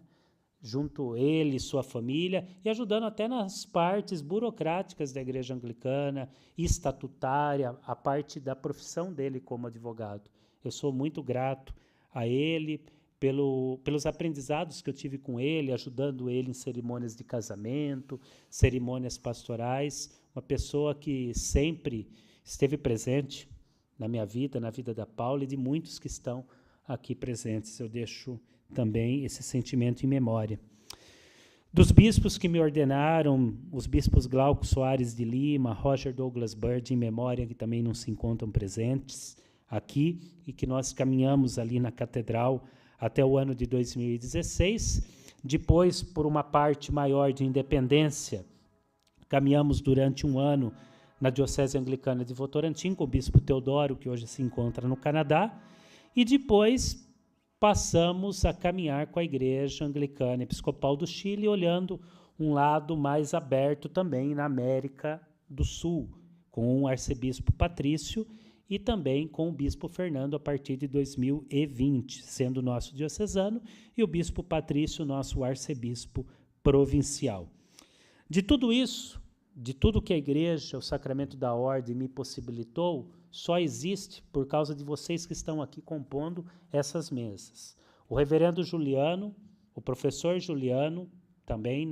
junto ele e sua família, e ajudando até nas partes burocráticas da igreja anglicana, estatutária, a parte da profissão dele como advogado. Eu sou muito grato a ele, pelos aprendizados que eu tive com ele, ajudando ele em cerimônias de casamento, cerimônias pastorais, uma pessoa que sempre esteve presente na minha vida, na vida da Paula e de muitos que estão aqui presentes. Eu deixo também esse sentimento em memória. Dos bispos que me ordenaram, os bispos Glauco Soares de Lima, Roger Douglas Bird, em memória, que também não se encontram presentes aqui, e que nós caminhamos ali na catedral até o ano de 2016. Depois, por uma parte maior de independência, caminhamos durante um ano na Diocese Anglicana de Votorantim, com o bispo Teodoro, que hoje se encontra no Canadá, e depois passamos a caminhar com a Igreja Anglicana Episcopal do Chile, olhando um lado mais aberto também na América do Sul, com o arcebispo Patrício, e também com o bispo Fernando a partir de 2020, sendo nosso diocesano, e o bispo Patrício, nosso arcebispo provincial. De tudo isso, de tudo que a igreja, o sacramento da ordem me possibilitou, só existe por causa de vocês que estão aqui compondo essas mesas. O reverendo Juliano, o professor Juliano, também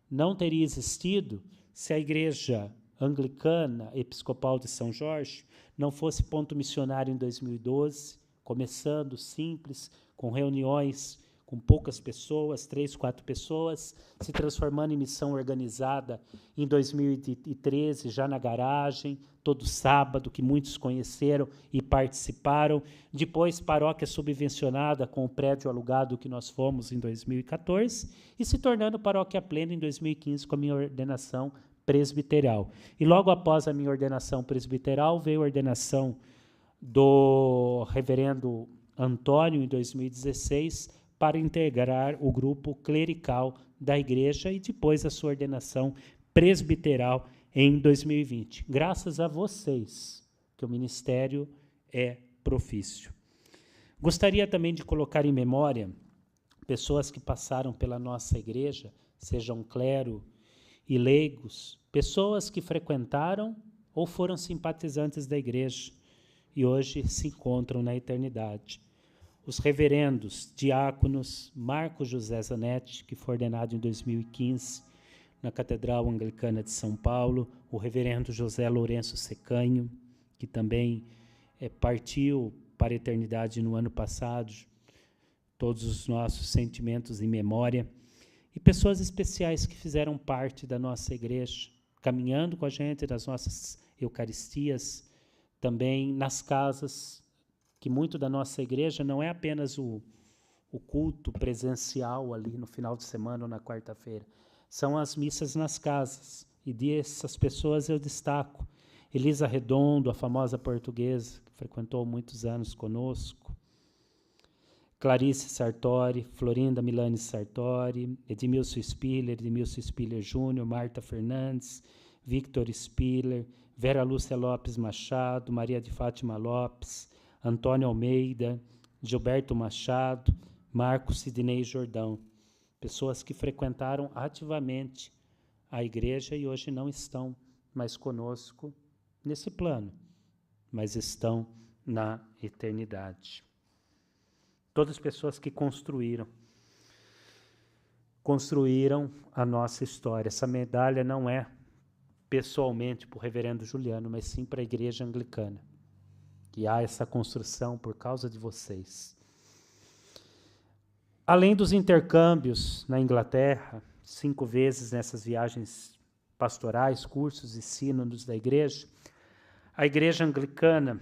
não teria existido se a igreja Anglicana Episcopal de São Jorge não fosse ponto missionário em 2012, começando simples, com reuniões com poucas pessoas, 3, 4 pessoas, se transformando em missão organizada em 2013, já na garagem, todo sábado, que muitos conheceram e participaram. Depois, paróquia subvencionada com o prédio alugado que nós fomos em 2014, e se tornando paróquia plena em 2015 com a minha ordenação presbiteral. E logo após a minha ordenação presbiteral, veio a ordenação do reverendo Antônio, em 2016, para integrar o grupo clerical da igreja, e depois a sua ordenação presbiteral em 2020. Graças a vocês, que o ministério é profício. Gostaria também de colocar em memória pessoas que passaram pela nossa igreja, sejam clero e leigos, pessoas que frequentaram ou foram simpatizantes da igreja e hoje se encontram na eternidade. Os reverendos diáconos Marco José Zanetti, que foi ordenado em 2015 na Catedral Anglicana de São Paulo, o reverendo José Lourenço Secanho, que também partiu para a eternidade no ano passado, todos os nossos sentimentos em memória, e pessoas especiais que fizeram parte da nossa igreja, caminhando com a gente nas nossas eucaristias, também nas casas, que muito da nossa igreja não é apenas o culto presencial ali no final de semana ou na quarta-feira, são as missas nas casas, e dessas pessoas eu destaco Elisa Redondo, a famosa portuguesa, que frequentou muitos anos conosco, Clarice Sartori, Florinda Milani Sartori, Edmilson Spiller Júnior, Marta Fernandes, Victor Spiller, Vera Lúcia Lopes Machado, Maria de Fátima Lopes, Antônio Almeida, Gilberto Machado, Marcos Sidney Jordão. Pessoas que frequentaram ativamente a igreja e hoje não estão mais conosco nesse plano, mas estão na eternidade. Todas pessoas que construíram a nossa história. Essa medalha não é pessoalmente para o reverendo Juliano, mas sim para a igreja anglicana. Que há essa construção por causa de vocês. Além dos intercâmbios na Inglaterra, 5 vezes nessas viagens pastorais, cursos e sínodos da igreja, a igreja anglicana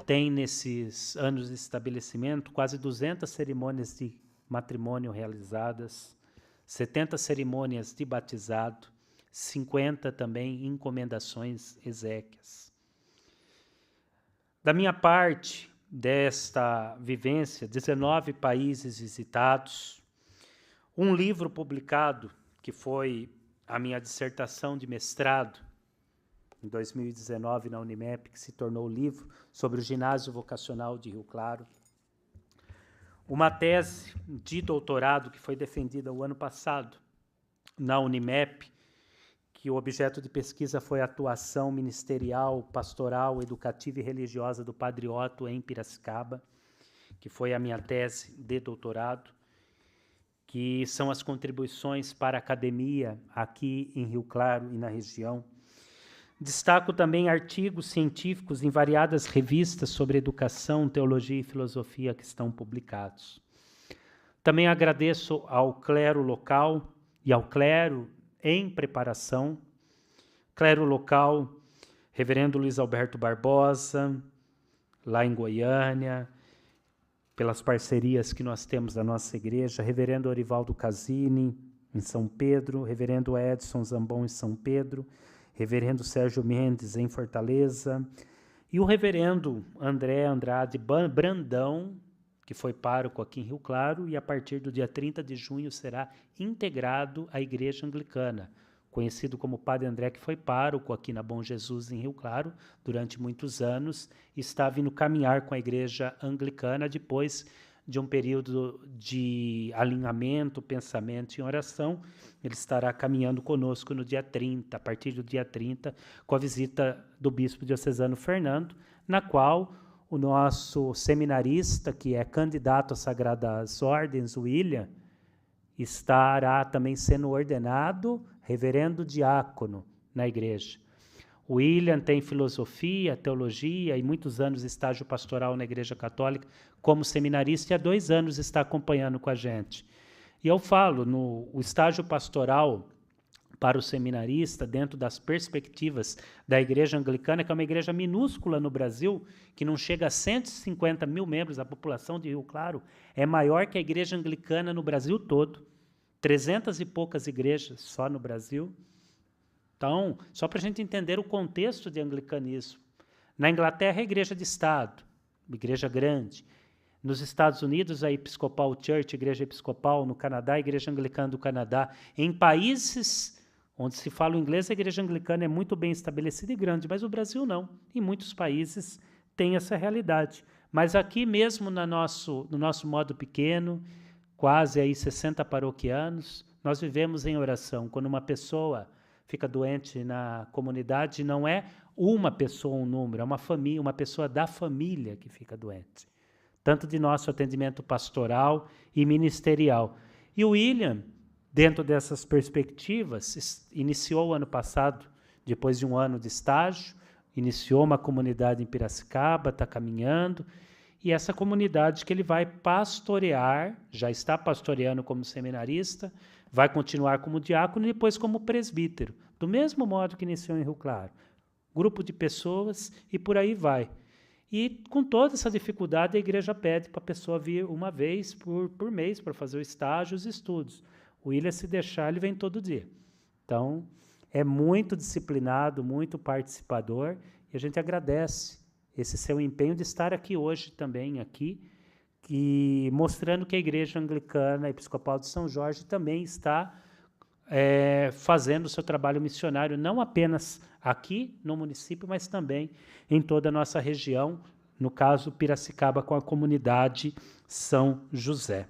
tem, nesses anos de estabelecimento, quase 200 cerimônias de matrimônio realizadas, 70 cerimônias de batizado, 50 também encomendações exéquias. Da minha parte, desta vivência, 19 países visitados, um livro publicado, que foi a minha dissertação de mestrado, em 2019 na Unimep, que se tornou o livro sobre o ginásio vocacional de Rio Claro. Uma tese de doutorado que foi defendida o ano passado na Unimep, que o objeto de pesquisa foi a atuação ministerial, pastoral, educativa e religiosa do Padre Otto em Piracicaba, que foi a minha tese de doutorado, que são as contribuições para a academia aqui em Rio Claro e na região. Destaco também artigos científicos em variadas revistas sobre educação, teologia e filosofia que estão publicados. Também agradeço ao clero local e ao clero em preparação, clero local, reverendo Luiz Alberto Barbosa, lá em Goiânia, pelas parcerias que nós temos da nossa igreja, reverendo Orivaldo Casini, em São Pedro, reverendo Edson Zambon, em São Pedro, reverendo Sérgio Mendes, em Fortaleza, e o reverendo André Andrade Brandão, que foi pároco aqui em Rio Claro, e a partir do dia 30 de junho será integrado à Igreja Anglicana, conhecido como Padre André, que foi pároco aqui na Bom Jesus, em Rio Claro, durante muitos anos, e está vindo caminhar com a Igreja Anglicana depois de um período de alinhamento, pensamento e oração. Ele estará caminhando conosco no dia 30, a partir do dia 30, com a visita do bispo diocesano Fernando, na qual o nosso seminarista, que é candidato às Sagradas Ordens, William, estará também sendo ordenado reverendo diácono na igreja. O William tem filosofia, teologia e muitos anos de estágio pastoral na Igreja Católica como seminarista e há 2 anos está acompanhando com a gente. E eu falo, o estágio pastoral para o seminarista, dentro das perspectivas da Igreja Anglicana, que é uma igreja minúscula no Brasil, que não chega a 150 mil membros, a população de Rio Claro é maior que a Igreja Anglicana no Brasil todo, 300 e poucas igrejas só no Brasil. Então, só para a gente entender o contexto de anglicanismo. Na Inglaterra, a igreja de Estado, igreja grande. Nos Estados Unidos, a Episcopal Church, igreja episcopal. No Canadá, a igreja anglicana do Canadá. Em países onde se fala o inglês, a igreja anglicana é muito bem estabelecida e grande, mas o Brasil não. Em muitos países tem essa realidade. Mas aqui mesmo no nosso modo pequeno, quase aí 60 paroquianos, nós vivemos em oração. Quando uma pessoa fica doente na comunidade, não é uma pessoa, um número, é uma família, uma pessoa da família que fica doente. Tanto de nosso atendimento pastoral e ministerial. E o William, dentro dessas perspectivas, iniciou o ano passado, depois de um ano de estágio, iniciou uma comunidade em Piracicaba, está caminhando, e essa comunidade que ele vai pastorear, já está pastoreando como seminarista, vai continuar como diácono e depois como presbítero, do mesmo modo que iniciou em Rio Claro. Grupo de pessoas e por aí vai. E com toda essa dificuldade, a igreja pede para a pessoa vir uma vez por mês para fazer o estágio e os estudos. O William, se deixar, ele vem todo dia. Então, é muito disciplinado, muito participador, e a gente agradece esse seu empenho de estar aqui hoje também, aqui, e mostrando que a Igreja Anglicana Episcopal de São Jorge também está fazendo o seu trabalho missionário, não apenas aqui no município, mas também em toda a nossa região, no caso Piracicaba, com a comunidade São José.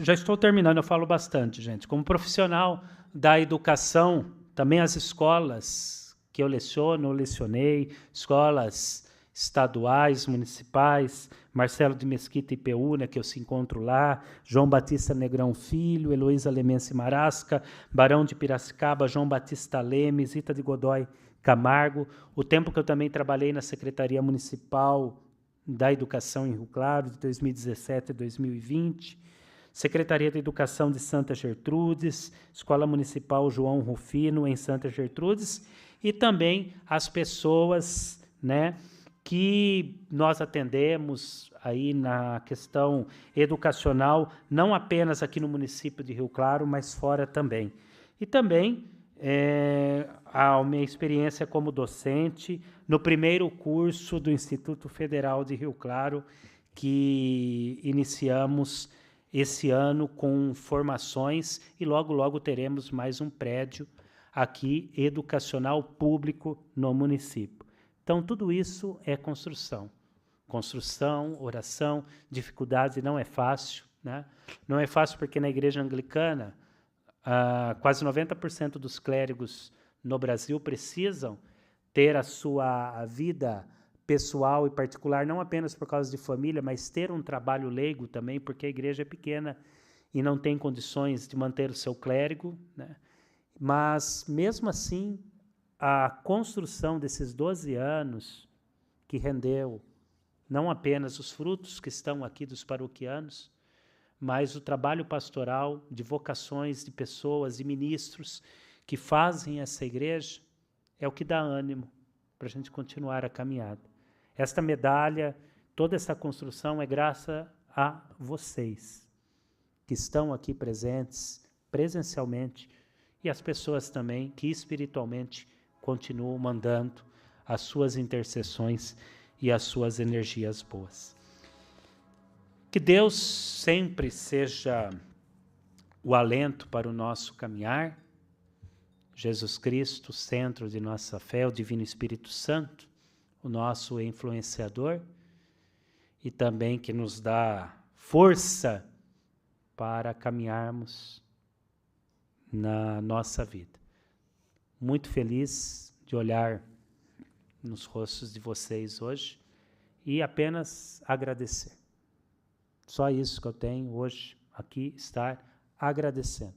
Já estou terminando, eu falo bastante, gente. Como profissional da educação, também as escolas que eu lecionei, escolas estaduais, municipais, Marcelo de Mesquita e Peúna, que eu se encontro lá, João Batista Negrão Filho, Heloísa Lemense Marasca, Barão de Piracicaba, João Batista Leme, Zita de Godoy Camargo, o tempo que eu também trabalhei na Secretaria Municipal da Educação em Rio Claro, de 2017 a 2020, Secretaria de Educação de Santa Gertrudes, Escola Municipal João Rufino, em Santa Gertrudes, e também as pessoas, né, que nós atendemos aí na questão educacional, não apenas aqui no município de Rio Claro, mas fora também. E também a minha experiência como docente no primeiro curso do Instituto Federal de Rio Claro, que iniciamos esse ano com formações e logo, logo teremos mais um prédio aqui educacional público no município. Então, tudo isso é construção. Construção, oração, dificuldade não é fácil, né? Não é fácil porque na Igreja Anglicana, quase 90% dos clérigos no Brasil precisam ter a sua vida pessoal e particular, não apenas por causa de família, mas ter um trabalho leigo também, porque a igreja é pequena e não tem condições de manter o seu clérigo, né? Mas, mesmo assim, a construção desses 12 anos, que rendeu não apenas os frutos que estão aqui dos paroquianos, mas o trabalho pastoral de vocações, de pessoas, de ministros que fazem essa igreja, é o que dá ânimo para a gente continuar a caminhada. Esta medalha, toda essa construção é graças a vocês, que estão aqui presentes, presencialmente, e as pessoas também que espiritualmente continuam mandando as suas intercessões e as suas energias boas. Que Deus sempre seja o alento para o nosso caminhar, Jesus Cristo, centro de nossa fé, o Divino Espírito Santo, o nosso influenciador, e também que nos dá força para caminharmos na nossa vida. Muito feliz de olhar nos rostos de vocês hoje e apenas agradecer. Só isso que eu tenho hoje aqui, estar agradecendo.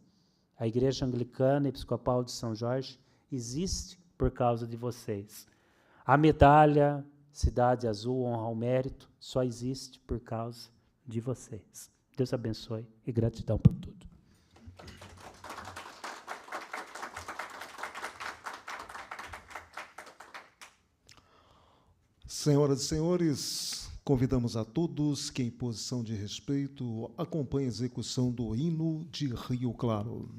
A Igreja Anglicana Episcopal de São Jorge existe por causa de vocês. A medalha Cidade Azul, honra ao mérito, só existe por causa de vocês. Deus abençoe e gratidão por tudo. Senhoras e senhores, convidamos a todos que, em posição de respeito, acompanhem a execução do hino de Rio Claro.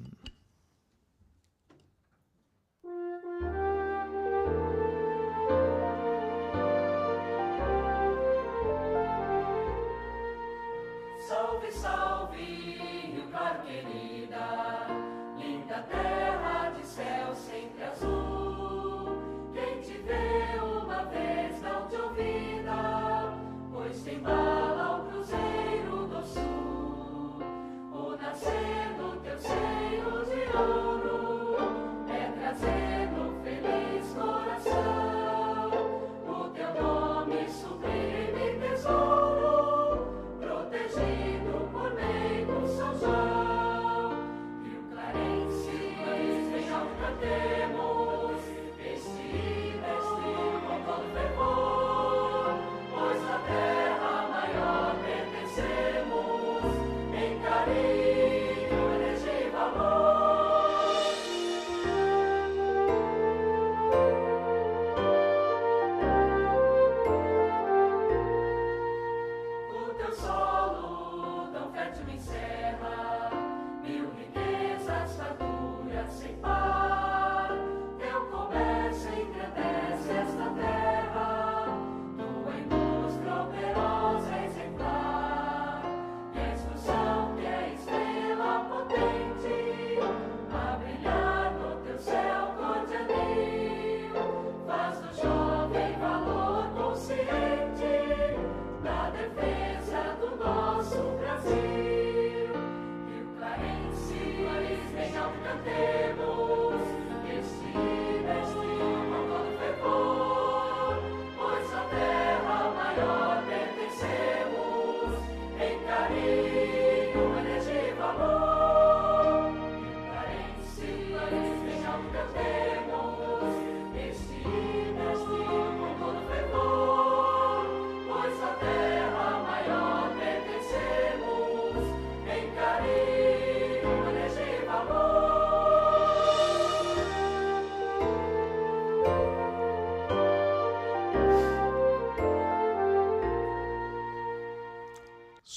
Salve, salve, Rio Claro querida, linda terra de céu sempre azul. Quem te vê uma vez não te ouvida, pois te embala o cruzeiro do sul. O nascer no teu seio de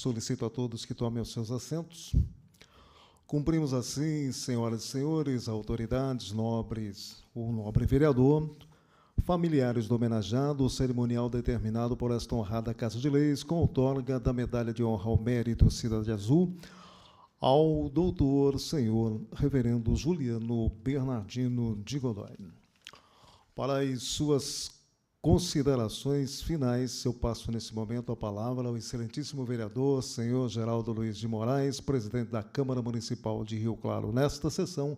Solicito a todos que tomem os seus assentos. Cumprimos assim, senhoras e senhores, autoridades, nobres, o nobre vereador, familiares do homenageado, o cerimonial determinado por esta honrada Casa de Leis, com outorga da Medalha de Honra ao Mérito Cidade Azul, ao doutor, senhor, reverendo Juliano Bernardino de Godoy. Para as suas considerações finais, eu passo nesse momento a palavra ao excelentíssimo vereador, senhor Geraldo Luiz de Moraes, presidente da Câmara Municipal de Rio Claro, nesta sessão,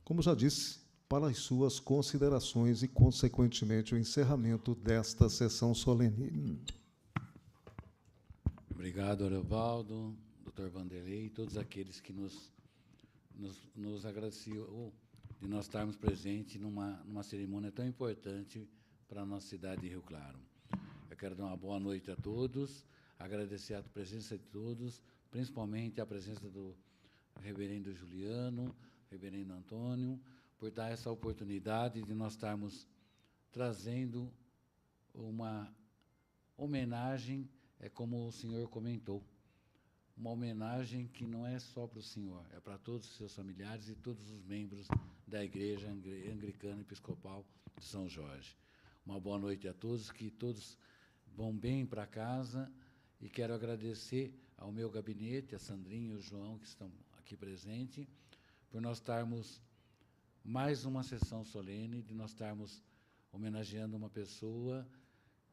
como já disse, para as suas considerações e, consequentemente, o encerramento desta sessão solene. Obrigado, Arevaldo, doutor Vanderlei e todos aqueles que nos agradeciam de nós estarmos presentes numa cerimônia tão importante para a nossa cidade de Rio Claro. Eu quero dar uma boa noite a todos, agradecer a presença de todos, principalmente a presença do reverendo Juliano, reverendo Antônio, por dar essa oportunidade de nós estarmos trazendo uma homenagem, como o senhor comentou, uma homenagem que não é só para o senhor, é para todos os seus familiares e todos os membros da Igreja Anglicana Episcopal de São Jorge. Uma boa noite a todos, que todos vão bem para casa, e quero agradecer ao meu gabinete, a Sandrinha e o João, que estão aqui presentes, por nós estarmos mais uma sessão solene, de nós estarmos homenageando uma pessoa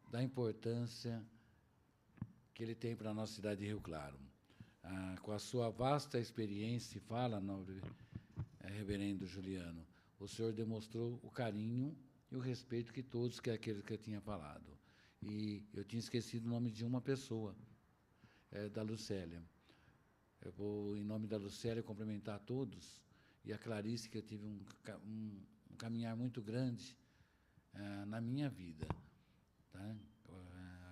da importância que ele tem para a nossa cidade de Rio Claro. Com a sua vasta experiência e fala, nobre reverendo Juliano, o senhor demonstrou o carinho e o respeito que todos, que é aquele que eu tinha falado. E eu tinha esquecido o nome de uma pessoa, da Lucélia. Eu vou, em nome da Lucélia, cumprimentar a todos, e a Clarice, que eu tive um caminhar muito grande na minha vida. Tá?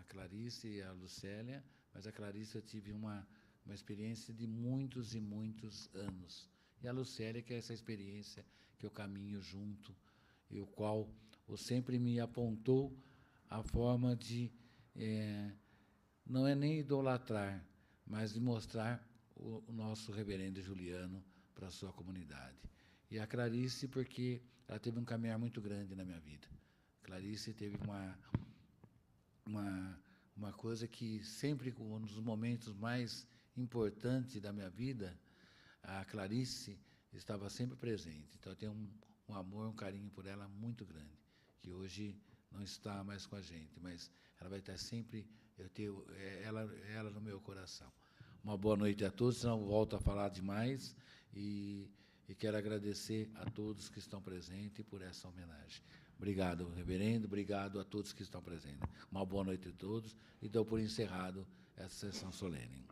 A Clarice e a Lucélia, mas a Clarice eu tive uma experiência de muitos e muitos anos. E a Lucélia, que é essa experiência que eu caminho junto, e o qual sempre me apontou a forma de, não é nem idolatrar, mas de mostrar o nosso reverendo Juliano para a sua comunidade. E a Clarice, porque ela teve um caminhar muito grande na minha vida. Clarice teve uma coisa que sempre, um dos momentos mais importantes da minha vida, a Clarice estava sempre presente. Então, eu tenho um amor, um carinho por ela muito grande, que hoje não está mais com a gente, mas ela vai estar sempre, eu tenho ela no meu coração. Uma boa noite a todos, não volto a falar demais, e quero agradecer a todos que estão presentes por essa homenagem. Obrigado, reverendo, obrigado a todos que estão presentes. Uma boa noite a todos, e dou por encerrado essa sessão solene.